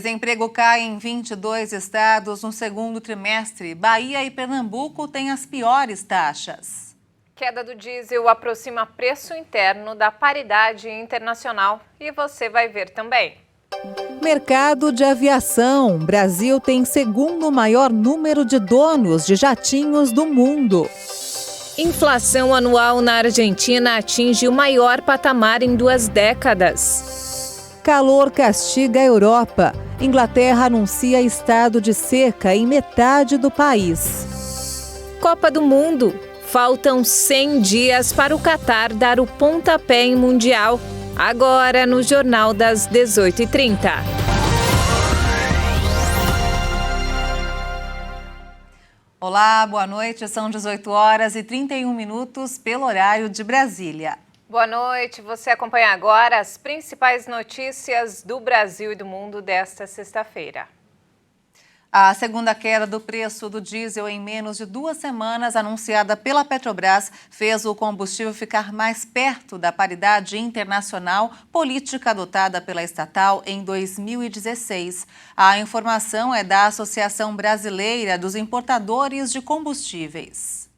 Desemprego cai em 22 estados no segundo trimestre. Bahia e Pernambuco têm as piores taxas. Queda do diesel aproxima preço interno da paridade internacional e você vai ver também. Mercado de aviação. Brasil tem segundo maior número de donos de jatinhos do mundo. Inflação anual na Argentina atinge o maior patamar em 2 décadas. Calor castiga a Europa. Inglaterra anuncia estado de seca em metade do país. Copa do Mundo. Faltam 100 dias para o Catar dar o pontapé em Mundial. Agora no Jornal das 18h30. Olá, boa noite. São 18h31 pelo horário de Brasília. Boa noite. Você acompanha agora as principais notícias do Brasil e do mundo desta sexta-feira. A segunda queda do preço do diesel em menos de 2 semanas, anunciada pela Petrobras, fez o combustível ficar mais perto da paridade internacional, política adotada pela estatal em 2016. A informação é da Associação Brasileira dos Importadores de Combustíveis.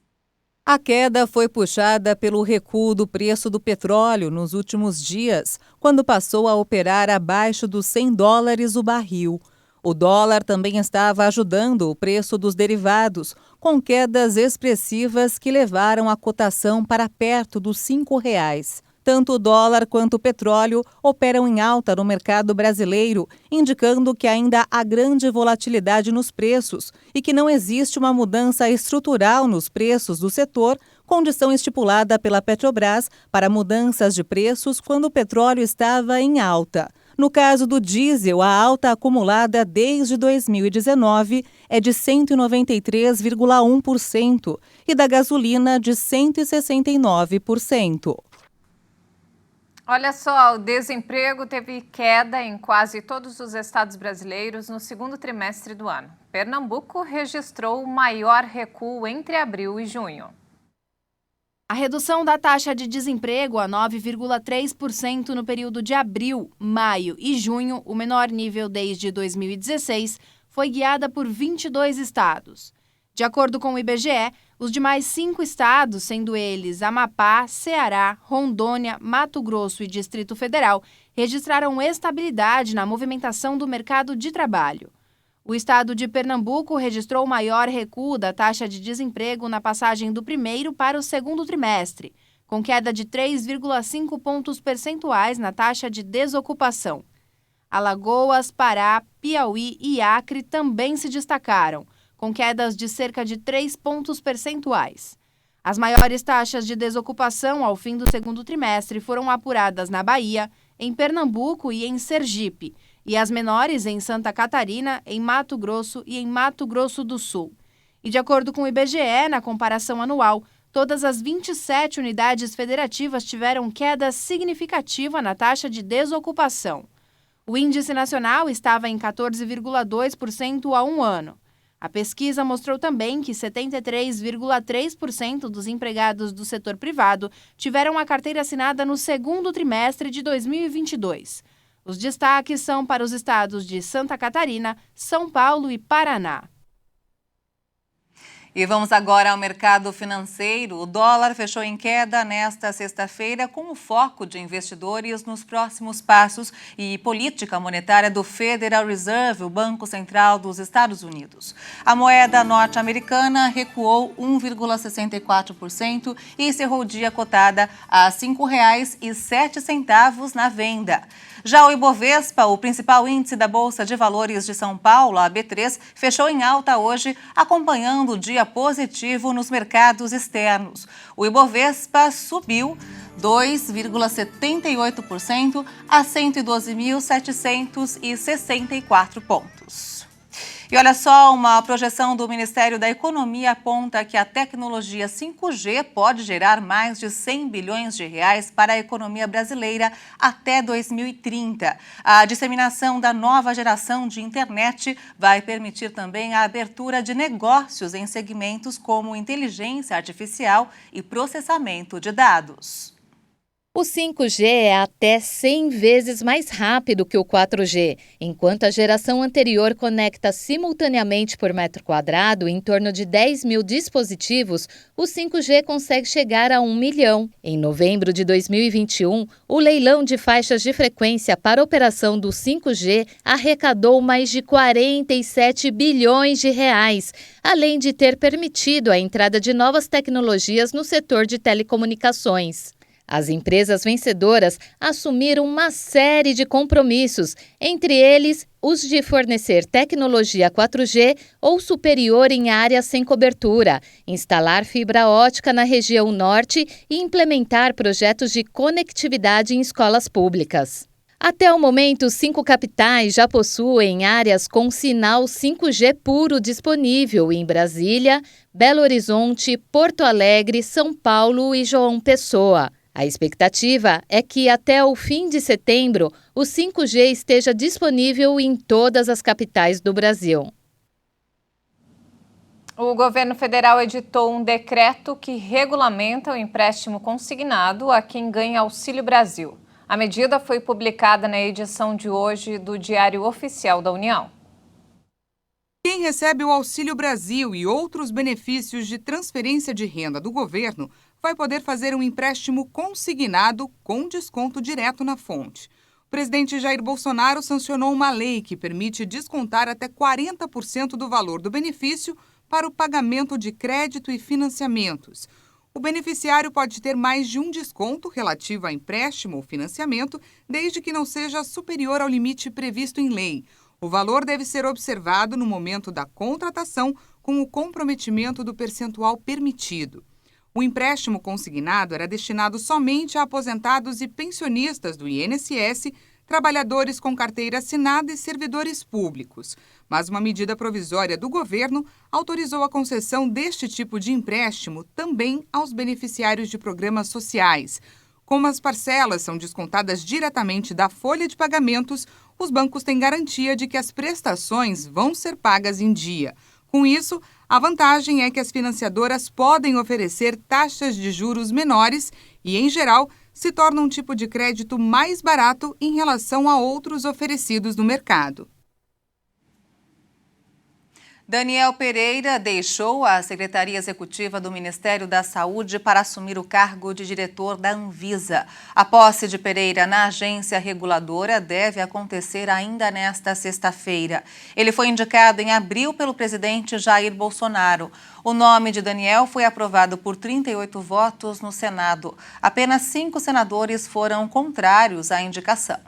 A queda foi puxada pelo recuo do preço do petróleo nos últimos dias, quando passou a operar abaixo dos $100 o barril. O dólar também estava ajudando o preço dos derivados, com quedas expressivas que levaram a cotação para perto dos R$5. Tanto o dólar quanto o petróleo operam em alta no mercado brasileiro, indicando que ainda há grande volatilidade nos preços e que não existe uma mudança estrutural nos preços do setor, condição estipulada pela Petrobras para mudanças de preços quando o petróleo estava em alta. No caso do diesel, a alta acumulada desde 2019 é de 193,1% e da gasolina de 169%. Olha só, o desemprego teve queda em quase todos os estados brasileiros no segundo trimestre do ano. Pernambuco registrou o maior recuo entre abril e junho. A redução da taxa de desemprego a 9,3% no período de abril, maio e junho, o menor nível desde 2016, foi guiada por 22 estados. De acordo com o IBGE, os demais 5 estados, sendo eles Amapá, Ceará, Rondônia, Mato Grosso e Distrito Federal, registraram estabilidade na movimentação do mercado de trabalho. O estado de Pernambuco registrou o maior recuo da taxa de desemprego na passagem do primeiro para o segundo trimestre, com queda de 3,5 pontos percentuais na taxa de desocupação. Alagoas, Pará, Piauí e Acre também se destacaram, com quedas de cerca de 3 pontos percentuais. As maiores taxas de desocupação ao fim do segundo trimestre foram apuradas na Bahia, em Pernambuco e em Sergipe, e as menores em Santa Catarina, em Mato Grosso e em Mato Grosso do Sul. E de acordo com o IBGE, na comparação anual, todas as 27 unidades federativas tiveram queda significativa na taxa de desocupação. O índice nacional estava em 14,2% há um ano. A pesquisa mostrou também que 73,3% dos empregados do setor privado tiveram a carteira assinada no segundo trimestre de 2022. Os destaques são para os estados de Santa Catarina, São Paulo e Paraná. E vamos agora ao mercado financeiro. O dólar fechou em queda nesta sexta-feira com o foco de investidores nos próximos passos e política monetária do Federal Reserve, o Banco Central dos Estados Unidos. A moeda norte-americana recuou 1,64% e encerrou o dia cotada a R$ 5,07 na venda. Já o Ibovespa, o principal índice da Bolsa de Valores de São Paulo, a B3, fechou em alta hoje, acompanhando o dia positivo nos mercados externos. O Ibovespa subiu 2,78% a 112.764 pontos. E olha só, uma projeção do Ministério da Economia aponta que a tecnologia 5G pode gerar mais de 100 bilhões de reais para a economia brasileira até 2030. A disseminação da nova geração de internet vai permitir também a abertura de negócios em segmentos como inteligência artificial e processamento de dados. O 5G é até 100 vezes mais rápido que o 4G. Enquanto a geração anterior conecta simultaneamente por metro quadrado em torno de 10 mil dispositivos, o 5G consegue chegar a 1 milhão. Em novembro de 2021, o leilão de faixas de frequência para operação do 5G arrecadou mais de 47 bilhões de reais, além de ter permitido a entrada de novas tecnologias no setor de telecomunicações. As empresas vencedoras assumiram uma série de compromissos, entre eles os de fornecer tecnologia 4G ou superior em áreas sem cobertura, instalar fibra ótica na região norte e implementar projetos de conectividade em escolas públicas. Até o momento, 5 capitais já possuem áreas com sinal 5G puro disponível em Brasília, Belo Horizonte, Porto Alegre, São Paulo e João Pessoa. A expectativa é que até o fim de setembro o 5G esteja disponível em todas as capitais do Brasil. O governo federal editou um decreto que regulamenta o empréstimo consignado a quem ganha Auxílio Brasil. A medida foi publicada na edição de hoje do Diário Oficial da União. Quem recebe o Auxílio Brasil e outros benefícios de transferência de renda do governo vai poder fazer um empréstimo consignado com desconto direto na fonte. O presidente Jair Bolsonaro sancionou uma lei que permite descontar até 40% do valor do benefício para o pagamento de crédito e financiamentos. O beneficiário pode ter mais de um desconto relativo a empréstimo ou financiamento, desde que não seja superior ao limite previsto em lei. O valor deve ser observado no momento da contratação com o comprometimento do percentual permitido. O empréstimo consignado era destinado somente a aposentados e pensionistas do INSS, trabalhadores com carteira assinada e servidores públicos. Mas uma medida provisória do governo autorizou a concessão deste tipo de empréstimo também aos beneficiários de programas sociais. Como as parcelas são descontadas diretamente da folha de pagamentos, os bancos têm garantia de que as prestações vão ser pagas em dia. Com isso, a vantagem é que as financiadoras podem oferecer taxas de juros menores e, em geral, se torna um tipo de crédito mais barato em relação a outros oferecidos no mercado. Daniel Pereira deixou a Secretaria Executiva do Ministério da Saúde para assumir o cargo de diretor da Anvisa. A posse de Pereira na agência reguladora deve acontecer ainda nesta sexta-feira. Ele foi indicado em abril pelo presidente Jair Bolsonaro. O nome de Daniel foi aprovado por 38 votos no Senado. Apenas 5 senadores foram contrários à indicação.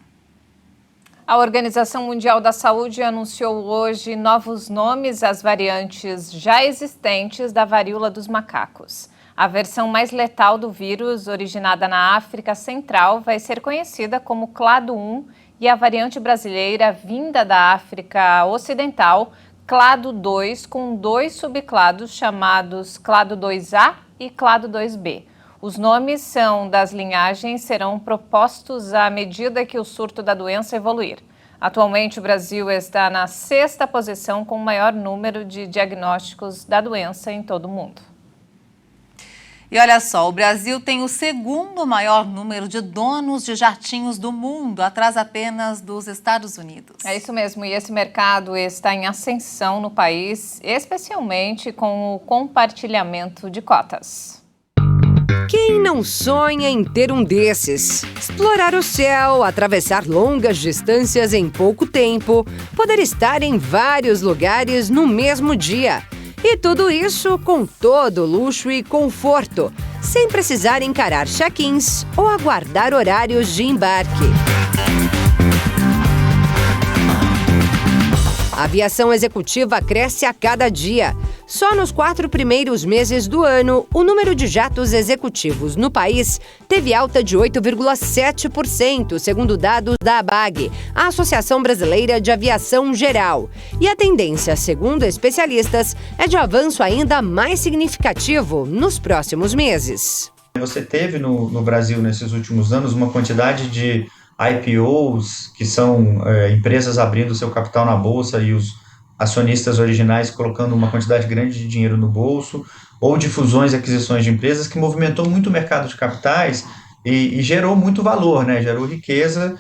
A Organização Mundial da Saúde anunciou hoje novos nomes às variantes já existentes da varíola dos macacos. A versão mais letal do vírus, originada na África Central, vai ser conhecida como Clado 1 e a variante brasileira, vinda da África Ocidental, Clado 2, com 2 subclados chamados Clado 2A e Clado 2B. Os nomes das linhagens serão propostos à medida que o surto da doença evoluir. Atualmente, o Brasil está na 6ª posição com o maior número de diagnósticos da doença em todo o mundo. E olha só, o Brasil tem o 2º maior número de donos de jatinhos do mundo, atrás apenas dos Estados Unidos. É isso mesmo, e esse mercado está em ascensão no país, especialmente com o compartilhamento de cotas. Quem não sonha em ter um desses? Explorar o céu, atravessar longas distâncias em pouco tempo, poder estar em vários lugares no mesmo dia. E tudo isso com todo luxo e conforto, sem precisar encarar check-ins ou aguardar horários de embarque. A aviação executiva cresce a cada dia. Só nos 4 primeiros meses do ano, o número de jatos executivos no país teve alta de 8,7%, segundo dados da ABAG, a Associação Brasileira de Aviação Geral. E a tendência, segundo especialistas, é de avanço ainda mais significativo nos próximos meses. Você teve no Brasil, nesses últimos anos, uma quantidade de IPOs, que são empresas abrindo seu capital na bolsa e os acionistas originais colocando uma quantidade grande de dinheiro no bolso, ou de fusões e aquisições de empresas, que movimentou muito o mercado de capitais e gerou muito valor, né? Gerou riqueza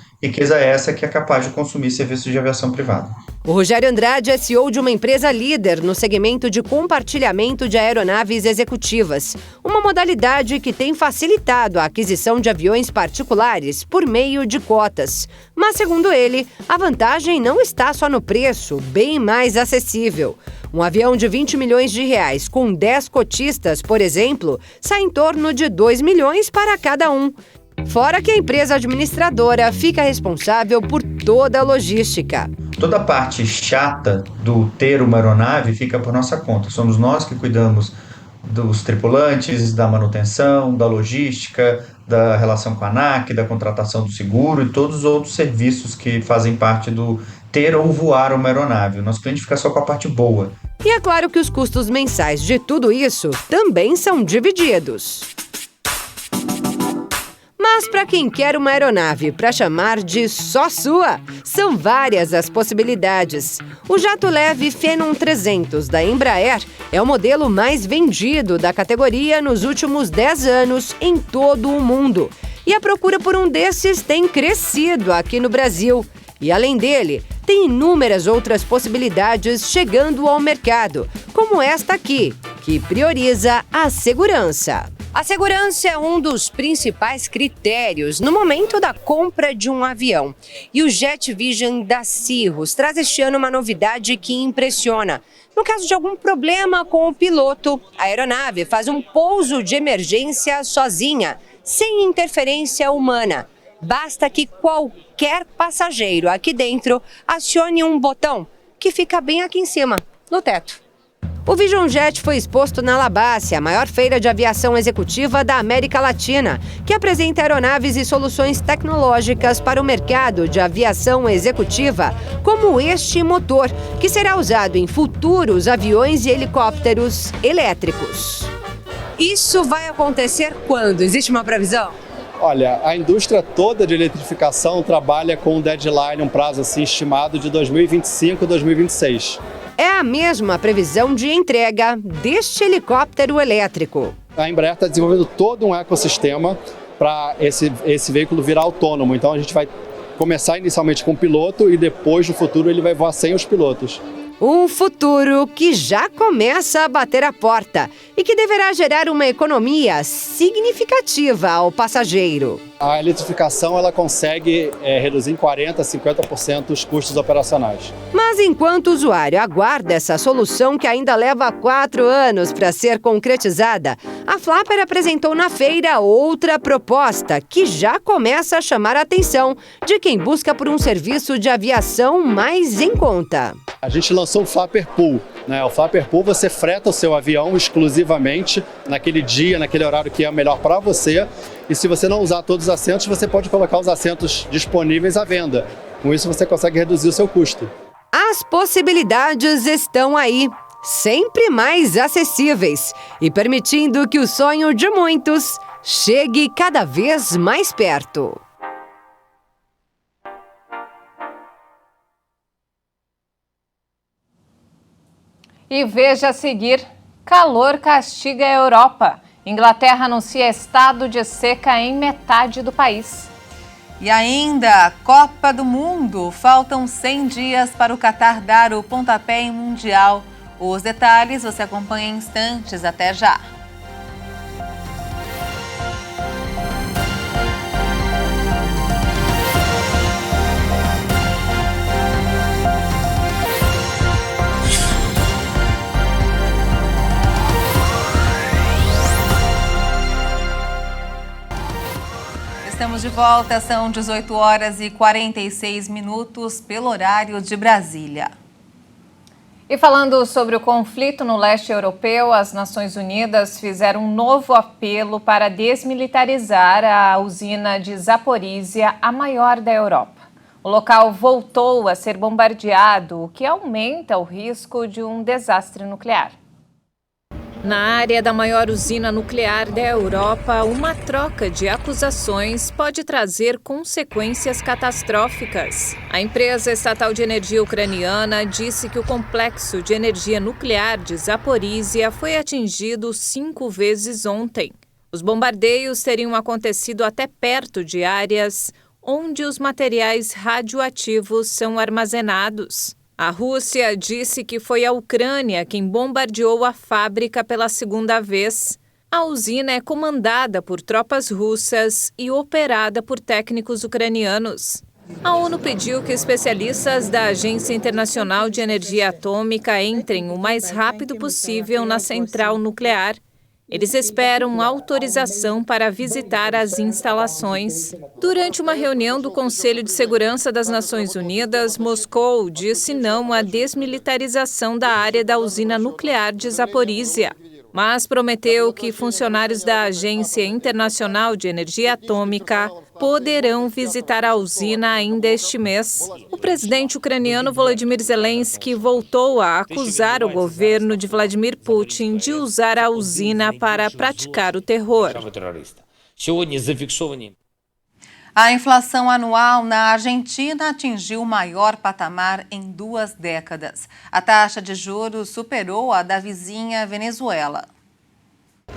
essa que é capaz de consumir serviços de aviação privada. O Rogério Andrade é CEO de uma empresa líder no segmento de compartilhamento de aeronaves executivas, uma modalidade que tem facilitado a aquisição de aviões particulares por meio de cotas. Mas, segundo ele, a vantagem não está só no preço, bem mais acessível. Um avião de 20 milhões de reais com 10 cotistas, por exemplo, sai em torno de 2 milhões para cada um. Fora que a empresa administradora fica responsável por toda a logística. Toda a parte chata do ter uma aeronave fica por nossa conta. Somos nós que cuidamos dos tripulantes, da manutenção, da logística, da relação com a ANAC, da contratação do seguro e todos os outros serviços que fazem parte do ter ou voar uma aeronave. O nosso cliente fica só com a parte boa. E é claro que os custos mensais de tudo isso também são divididos. Mas para quem quer uma aeronave para chamar de só sua, são várias as possibilidades. O jato leve Phenom 300 da Embraer é o modelo mais vendido da categoria nos últimos 10 anos em todo o mundo. E a procura por um desses tem crescido aqui no Brasil. E além dele, tem inúmeras outras possibilidades chegando ao mercado, como esta aqui, que prioriza a segurança. A segurança é um dos principais critérios no momento da compra de um avião. E o Jet Vision da Cirrus traz este ano uma novidade que impressiona. No caso de algum problema com o piloto, a aeronave faz um pouso de emergência sozinha, sem interferência humana. Basta que qualquer passageiro aqui dentro acione um botão que fica bem aqui em cima, no teto. O Vision Jet foi exposto na Alabácia, a maior feira de aviação executiva da América Latina, que apresenta aeronaves e soluções tecnológicas para o mercado de aviação executiva, como este motor, que será usado em futuros aviões e helicópteros elétricos. Isso vai acontecer quando? Existe uma previsão? Olha, a indústria toda de eletrificação trabalha com um deadline, um prazo assim estimado de 2025, 2026. É a mesma previsão de entrega deste helicóptero elétrico. A Embraer está desenvolvendo todo um ecossistema para esse veículo virar autônomo. Então a gente vai começar inicialmente com o piloto e depois, no futuro, ele vai voar sem os pilotos. Um futuro que já começa a bater a porta e que deverá gerar uma economia significativa ao passageiro. A eletrificação ela consegue reduzir em 40% a 50% os custos operacionais. Mas enquanto o usuário aguarda essa solução que ainda leva 4 anos para ser concretizada, a Flapper apresentou na feira outra proposta que já começa a chamar a atenção de quem busca por um serviço de aviação mais em conta. A gente lançou o Flapper Pool. O Flapper Pool você freta o seu avião exclusivamente naquele dia, naquele horário que é melhor para você. E se você não usar todos os assentos, você pode colocar os assentos disponíveis à venda. Com isso você consegue reduzir o seu custo. As possibilidades estão aí, sempre mais acessíveis e permitindo que o sonho de muitos chegue cada vez mais perto. E veja a seguir, calor castiga a Europa. Inglaterra anuncia estado de seca em metade do país. E ainda, Copa do Mundo. Faltam 100 dias para o Catar dar o pontapé em Mundial. Os detalhes você acompanha em instantes. Até já. Estamos de volta, são 18 horas e 46 minutos pelo horário de Brasília. E falando sobre o conflito no leste europeu, as Nações Unidas fizeram um novo apelo para desmilitarizar a usina de Zaporizhia, a maior da Europa. O local voltou a ser bombardeado, o que aumenta o risco de um desastre nuclear. Na área da maior usina nuclear da Europa, uma troca de acusações pode trazer consequências catastróficas. A empresa estatal de energia ucraniana disse que o complexo de energia nuclear de Zaporizhia foi atingido 5 vezes ontem. Os bombardeios teriam acontecido até perto de áreas onde os materiais radioativos são armazenados. A Rússia disse que foi a Ucrânia quem bombardeou a fábrica pela segunda vez. A usina é comandada por tropas russas e operada por técnicos ucranianos. A ONU pediu que especialistas da Agência Internacional de Energia Atômica entrem o mais rápido possível na central nuclear. Eles esperam autorização para visitar as instalações. Durante uma reunião do Conselho de Segurança das Nações Unidas, Moscou disse não à desmilitarização da área da usina nuclear de Zaporízia, mas prometeu que funcionários da Agência Internacional de Energia Atômica poderão visitar a usina ainda este mês. O presidente ucraniano Volodymyr Zelensky voltou a acusar o governo de Vladimir Putin de usar a usina para praticar o terror. A inflação anual na Argentina atingiu o maior patamar em 2 décadas. A taxa de juros superou a da vizinha Venezuela.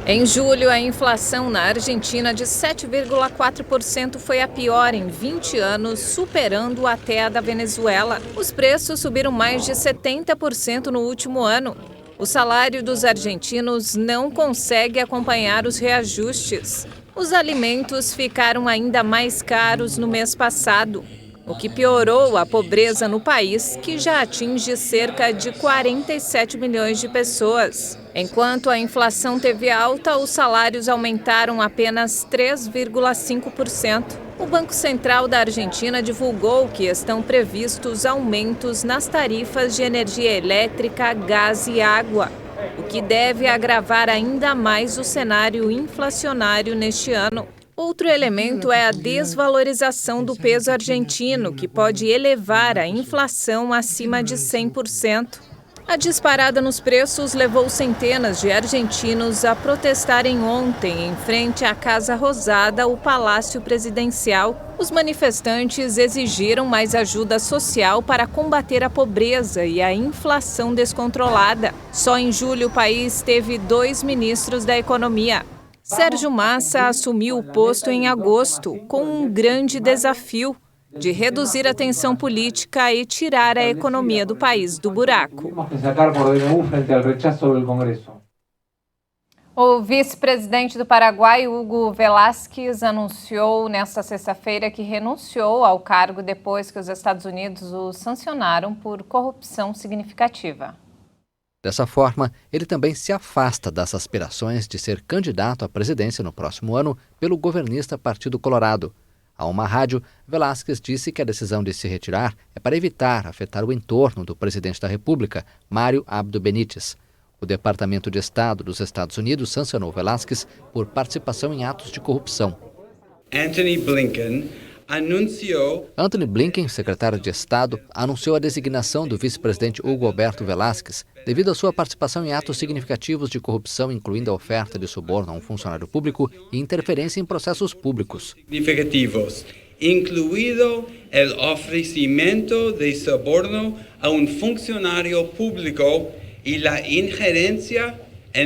Em julho, a inflação na Argentina de 7,4% foi a pior em 20 anos, superando até a da Venezuela. Os preços subiram mais de 70% no último ano. O salário dos argentinos não consegue acompanhar os reajustes. Os alimentos ficaram ainda mais caros no mês passado, o que piorou a pobreza no país, que já atinge cerca de 47 milhões de pessoas. Enquanto a inflação teve alta, os salários aumentaram apenas 3,5%. O Banco Central da Argentina divulgou que estão previstos aumentos nas tarifas de energia elétrica, gás e água, o que deve agravar ainda mais o cenário inflacionário neste ano. Outro elemento é a desvalorização do peso argentino, que pode elevar a inflação acima de 100%. A disparada nos preços levou centenas de argentinos a protestarem ontem em frente à Casa Rosada, o Palácio Presidencial. Os manifestantes exigiram mais ajuda social para combater a pobreza e a inflação descontrolada. Só em julho o país teve 2 ministros da economia. Sérgio Massa assumiu o posto em agosto, com um grande desafio de reduzir a tensão política e tirar a economia do país do buraco. O vice-presidente do Paraguai, Hugo Velásquez, anunciou nesta sexta-feira que renunciou ao cargo depois que os Estados Unidos o sancionaram por corrupção significativa. Dessa forma, ele também se afasta das aspirações de ser candidato à presidência no próximo ano pelo governista Partido Colorado. A uma rádio, Velásquez disse que a decisão de se retirar é para evitar afetar o entorno do presidente da República, Mário Abdo Benítez. O Departamento de Estado dos Estados Unidos sancionou Velásquez por participação em atos de corrupção. Antony Blinken, secretário de Estado, anunciou a designação do vice-presidente Hugo Alberto Velásquez devido à sua participação em atos significativos de corrupção, incluindo a oferta de suborno a um funcionário público e interferência em processos públicos. Incluído o oferecimento de suborno a um funcionário público e a ingerência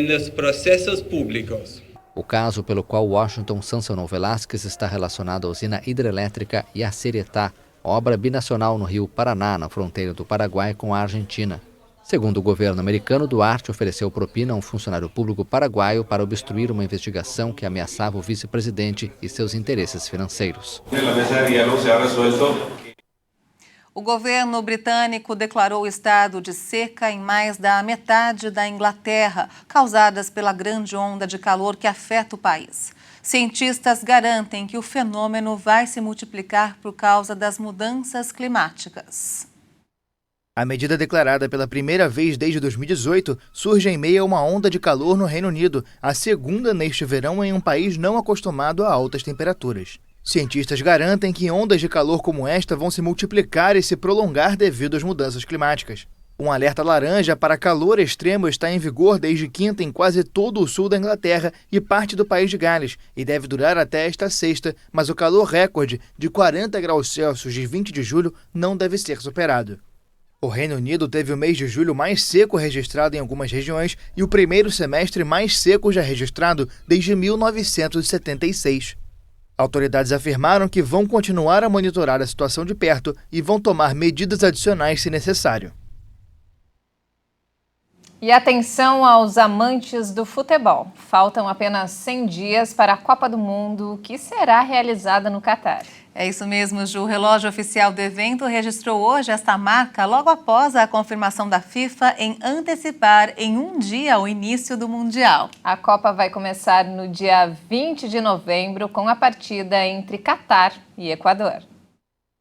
nos processos públicos. O caso pelo qual Washington sancionou Velásquez está relacionado à usina hidrelétrica Yacyretá, obra binacional no rio Paraná, na fronteira do Paraguai com a Argentina. Segundo o governo americano, Duarte ofereceu propina a um funcionário público paraguaio para obstruir uma investigação que ameaçava o vice-presidente e seus interesses financeiros. O governo britânico declarou estado de seca em mais da metade da Inglaterra, causadas pela grande onda de calor que afeta o país. Cientistas garantem que o fenômeno vai se multiplicar por causa das mudanças climáticas. A medida declarada pela primeira vez desde 2018 surge em meio a uma onda de calor no Reino Unido, a segunda neste verão em um país não acostumado a altas temperaturas. Cientistas garantem que ondas de calor como esta vão se multiplicar e se prolongar devido às mudanças climáticas. Um alerta laranja para calor extremo está em vigor desde quinta em quase todo o sul da Inglaterra e parte do país de Gales e deve durar até esta sexta, mas o calor recorde de 40 graus Celsius de 20 de julho não deve ser superado. O Reino Unido teve o mês de julho mais seco registrado em algumas regiões e o primeiro semestre mais seco já registrado desde 1976. Autoridades afirmaram que vão continuar a monitorar a situação de perto e vão tomar medidas adicionais se necessário. E atenção aos amantes do futebol. Faltam apenas 100 dias para a Copa do Mundo, que será realizada no Catar. É isso mesmo, Ju. O relógio oficial do evento registrou hoje esta marca logo após a confirmação da FIFA em antecipar em um dia o início do Mundial. A Copa vai começar no dia 20 de novembro com a partida entre Catar e Equador.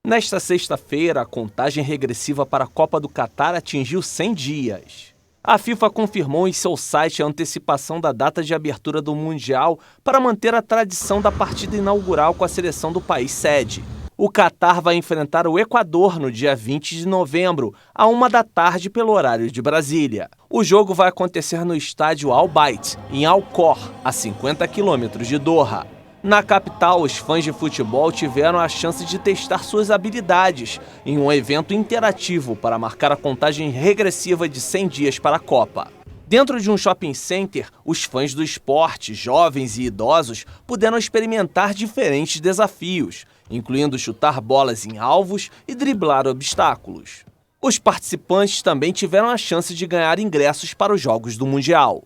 Nesta sexta-feira, a contagem regressiva para a Copa do Catar atingiu 100 dias. A FIFA confirmou em seu site a antecipação da data de abertura do Mundial para manter a tradição da partida inaugural com a seleção do país sede. O Catar vai enfrentar o Equador no dia 20 de novembro, à 13h pelo horário de Brasília. O jogo vai acontecer no estádio Al Bayt, em Al Khor, a 50 quilômetros de Doha. Na capital, os fãs de futebol tiveram a chance de testar suas habilidades em um evento interativo para marcar a contagem regressiva de 100 dias para a Copa. Dentro de um shopping center, os fãs do esporte, jovens e idosos, puderam experimentar diferentes desafios, incluindo chutar bolas em alvos e driblar obstáculos. Os participantes também tiveram a chance de ganhar ingressos para os Jogos do Mundial.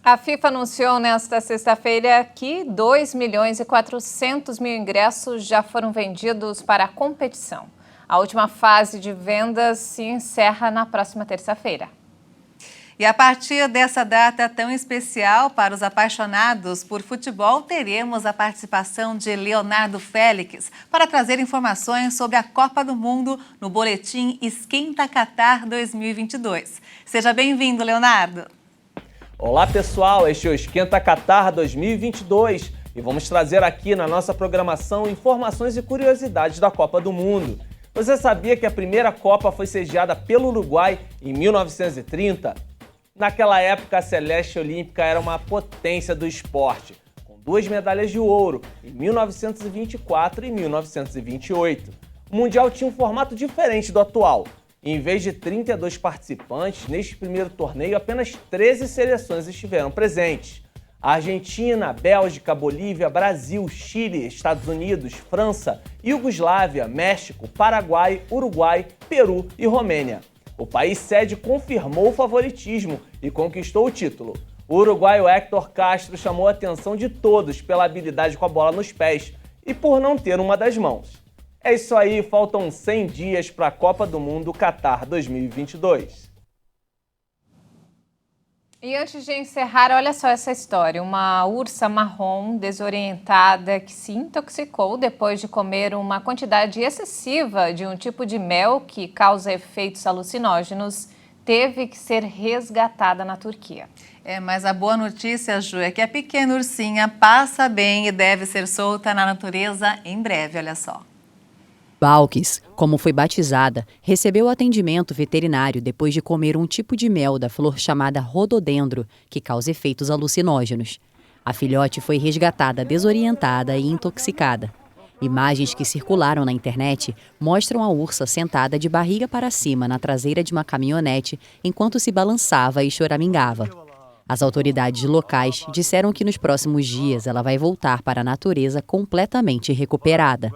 A FIFA anunciou nesta sexta-feira que 2.400.000 ingressos já foram vendidos para a competição. A última fase de vendas se encerra na próxima terça-feira. E a partir dessa data tão especial para os apaixonados por futebol, teremos a participação de Leonardo Félix para trazer informações sobre a Copa do Mundo no boletim Esquenta Catar 2022. Seja bem-vindo, Leonardo. Olá pessoal, este é o Esquenta Catar 2022 e vamos trazer aqui na nossa programação informações e curiosidades da Copa do Mundo. Você sabia que a primeira Copa foi sediada pelo Uruguai em 1930? Naquela época, a Celeste Olímpica era uma potência do esporte, com 2 medalhas de ouro em 1924 e 1928. O Mundial tinha um formato diferente do atual. Em vez de 32 participantes, neste primeiro torneio, apenas 13 seleções estiveram presentes. A Argentina, Bélgica, Bolívia, Brasil, Chile, Estados Unidos, França, Iugoslávia, México, Paraguai, Uruguai, Peru e Romênia. O país sede confirmou o favoritismo e conquistou o título. O uruguaio Héctor Castro chamou a atenção de todos pela habilidade com a bola nos pés e por não ter uma das mãos. É isso aí, faltam 100 dias para a Copa do Mundo Catar 2022. E antes de encerrar, olha só essa história. Uma ursa marrom desorientada que se intoxicou depois de comer uma quantidade excessiva de um tipo de mel que causa efeitos alucinógenos teve que ser resgatada na Turquia. Mas a boa notícia, Ju, é que a pequena ursinha passa bem e deve ser solta na natureza em breve, olha só. Balkis, como foi batizada, recebeu atendimento veterinário depois de comer um tipo de mel da flor chamada rododendro, que causa efeitos alucinógenos. A filhote foi resgatada desorientada e intoxicada. Imagens que circularam na internet mostram a ursa sentada de barriga para cima na traseira de uma caminhonete enquanto se balançava e choramingava. As autoridades locais disseram que nos próximos dias ela vai voltar para a natureza completamente recuperada.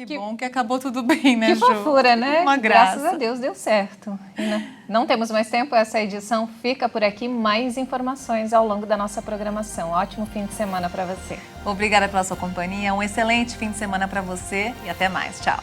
Que bom que acabou tudo bem, né, Que Ju? fofura, né? Uma graça. Graças a Deus deu certo. Não temos mais tempo, essa edição fica por aqui. Mais informações ao longo da nossa programação. Ótimo fim de semana para você. Obrigada pela sua companhia, um excelente fim de semana para você e até mais. Tchau.